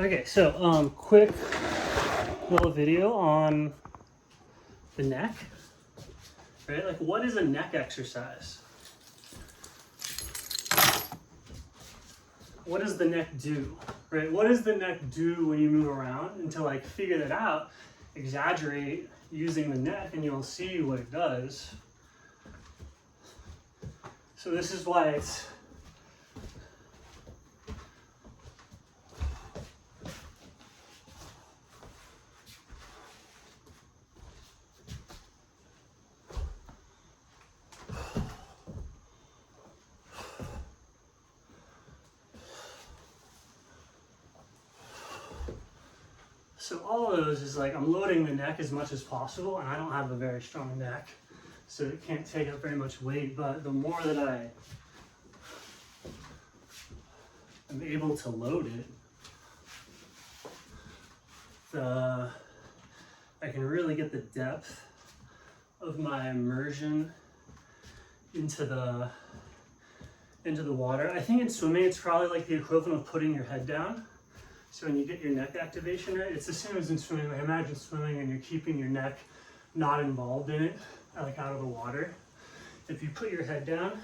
Okay, so quick little video on the neck, right? Like, what is a neck exercise? What does the neck do, right? What does the neck do when you move around? And to like figure that out, exaggerate using the neck and you'll see what it does. So this is why it's so all of those is like I'm loading the neck as much as possible, and I don't have a very strong neck, so it can't take up very much weight. But the more that I am able to load it, I can really get the depth of my immersion into the water. I think in swimming, it's probably like the equivalent of putting your head down. So when you get your neck activation right, it's the same as in swimming. Like imagine swimming and you're keeping your neck not involved in it, like out of the water. If you put your head down,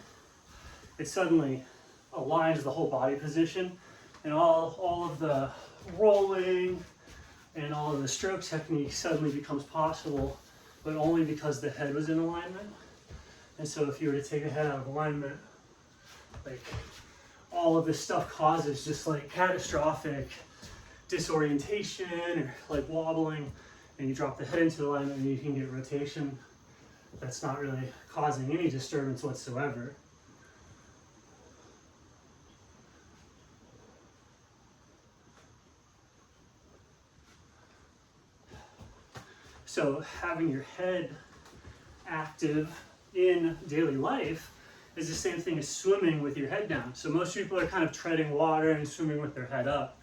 it suddenly aligns the whole body position, and all of the rolling and all of the stroke technique suddenly becomes possible, but only because the head was in alignment. And so if you were to take the head out of alignment, like all of this stuff causes just like catastrophic disorientation or like wobbling, and you drop the head into alignment and you can get rotation that's not really causing any disturbance whatsoever. So having your head active in daily life is the same thing as swimming with your head down. So most people are kind of treading water and swimming with their head up.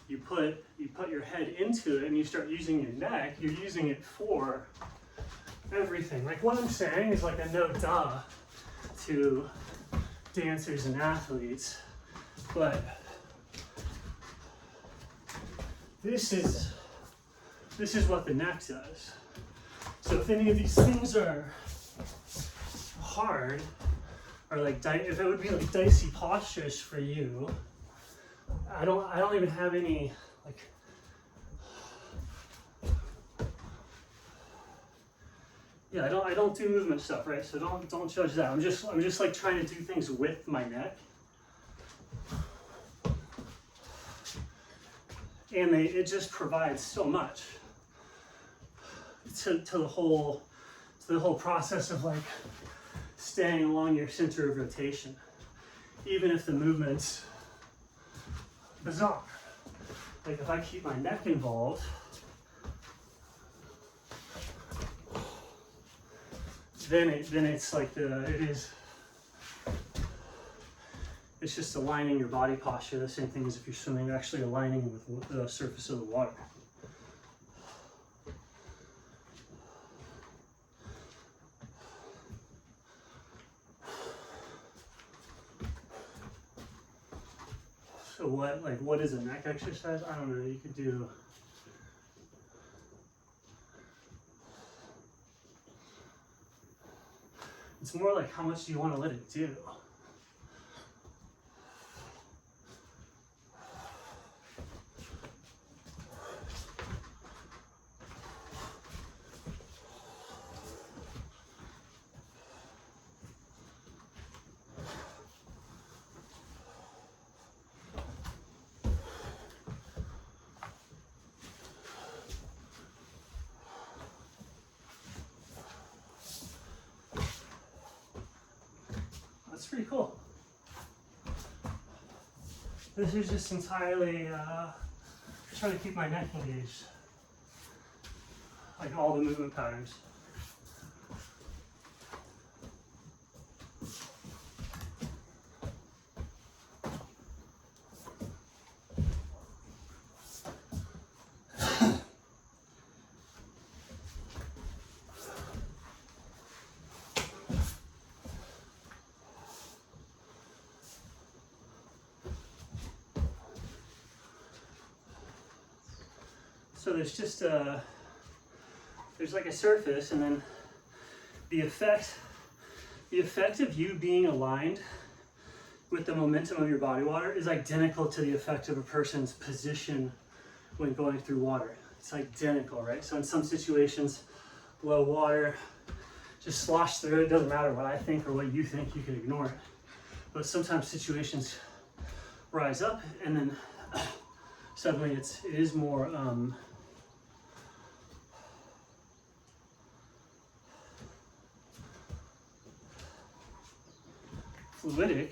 You put your head into it and you start using your neck. You're using it for everything. Like what I'm saying is like a no duh to dancers and athletes, but this is what the neck does. So if any of these things are hard, or like if it would be like dicey postures for you, I don't even have any like I don't do movement stuff, right? So don't judge that. I'm just like trying to do things with my neck. And it just provides so much to the whole process of like staying along your center of rotation, even if the movement's bizarre. Like if I keep my neck involved, then it's like it's just aligning your body posture, the same thing as if you're swimming, you're actually aligning with the surface of the water. So what is a neck exercise? I don't know, you could do it's more like how much do you want to let it do? That's pretty cool. This is just entirely trying to keep my neck engaged, like all the movement patterns. So there's just there's like a surface, and then the effect of you being aligned with the momentum of your body water is identical to the effect of a person's position when going through water. It's identical, right? So in some situations, low water, just slosh through it. Doesn't matter what I think or what you think, you can ignore it. But sometimes situations rise up, and then suddenly it is more fluidic.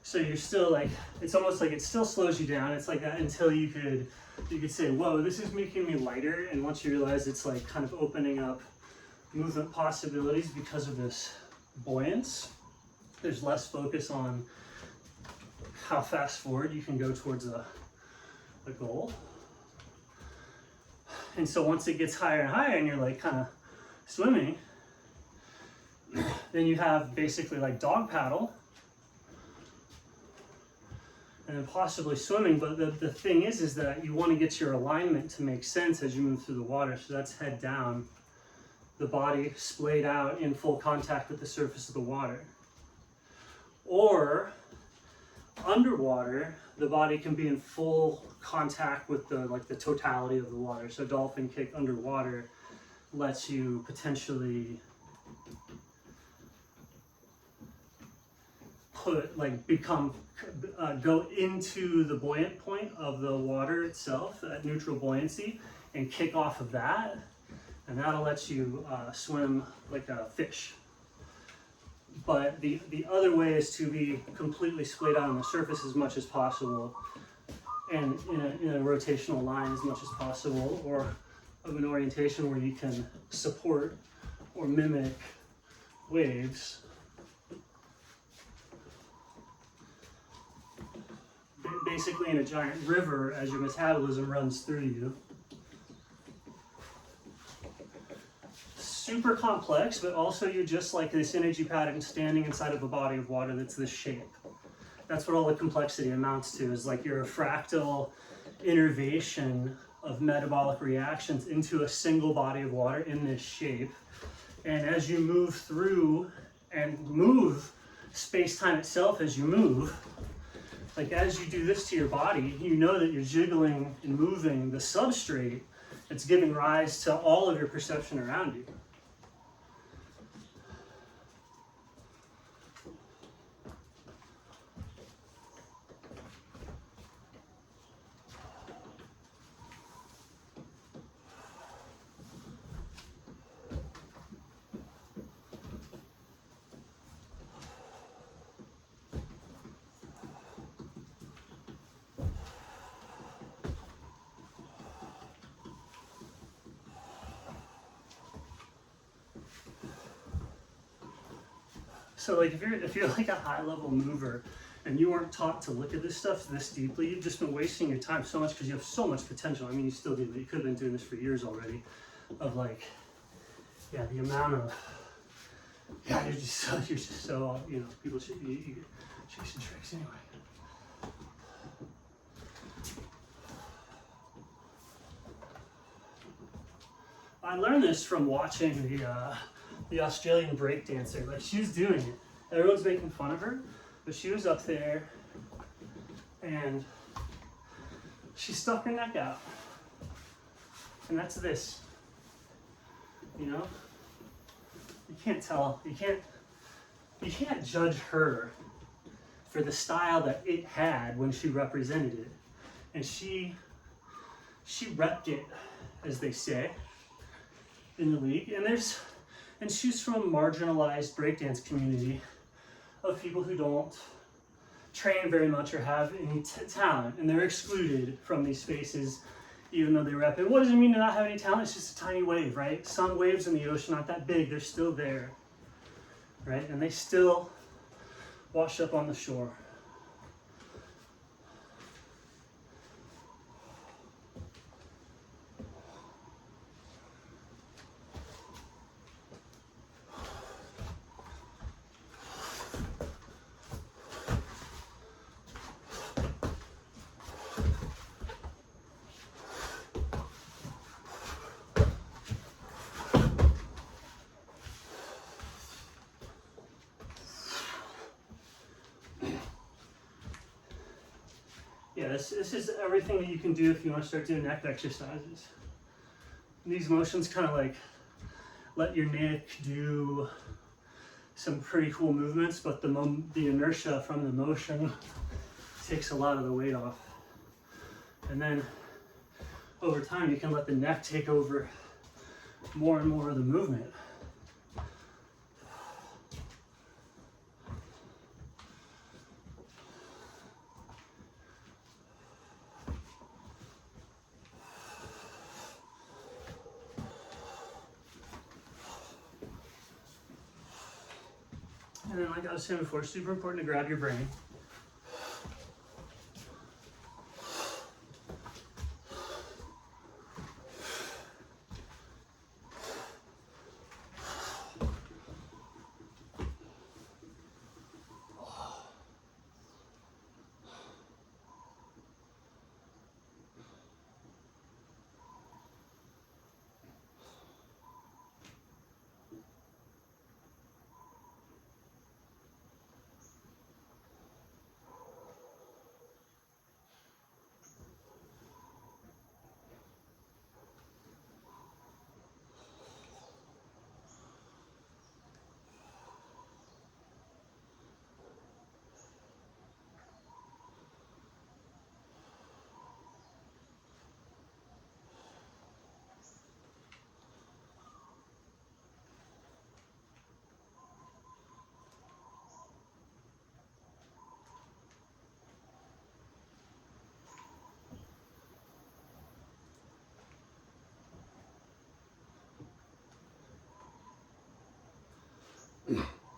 So you're still like, it's almost like it still slows you down. It's like that until you could say, whoa, this is making me lighter. And once you realize it's like kind of opening up movement possibilities because of this buoyance, there's less focus on how fast forward you can go towards a goal. And so once it gets higher and higher and you're like kind of swimming, then you have basically like dog paddle and then possibly swimming. But the thing is that you want to get your alignment to make sense as you move through the water. So that's head down, the body splayed out in full contact with the surface of the water. Or underwater, the body can be in full contact with the totality of the water. So dolphin kick underwater lets you potentially go into the buoyant point of the water itself, that neutral buoyancy, and kick off of that, and that'll let you swim like a fish. But the other way is to be completely splayed out on the surface as much as possible, and in a rotational line as much as possible, or of an orientation where you can support or mimic waves. Basically in a giant river as your metabolism runs through you. Super complex, but also you're just like this energy pattern standing inside of a body of water that's this shape. That's what all the complexity amounts to, is like you're a fractal innervation of metabolic reactions into a single body of water in this shape. And as you move through and move space-time itself as you move, like as you do this to your body, you know that you're jiggling and moving the substrate that's giving rise to all of your perception around you. So like if you're like a high level mover and you weren't taught to look at this stuff this deeply, you've just been wasting your time so much because you have so much potential. I mean, you still do, but you could have been doing this for years already. Of like, yeah, the amount of, yeah, you're just so, you know, people should be tricks and tricks anyway. I learned this from watching the Australian breakdancer. Like, she was doing it. Everyone's making fun of her, but she was up there and she stuck her neck out. And that's this. You know? You can't tell, you can't judge her for the style that it had when she represented it. And she repped it, as they say, in the league. And she's from a marginalized breakdance community of people who don't train very much or have any talent, and they're excluded from these spaces even though they rep it. What does it mean to not have any talent? It's just a tiny wave, right? Some waves in the ocean aren't that big, they're still there, right? And they still wash up on the shore. Yeah, this is everything that you can do if you want to start doing neck exercises. These motions kind of like let your neck do some pretty cool movements, but the inertia from the motion takes a lot of the weight off. And then over time, you can let the neck take over more and more of the movement. And then, like I was saying before, super important to grab your brain.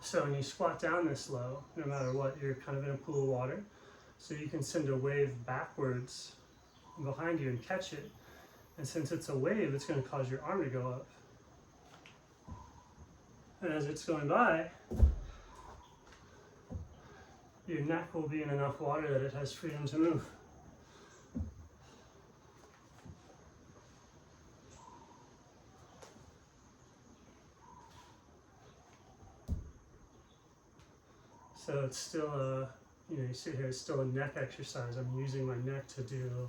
So when you squat down this low, no matter what, you're kind of in a pool of water. So you can send a wave backwards behind you and catch it. And since it's a wave, it's going to cause your arm to go up. And as it's going by, your neck will be in enough water that it has freedom to move. So it's still a, you know, you see here, it's still a neck exercise. I'm using my neck to do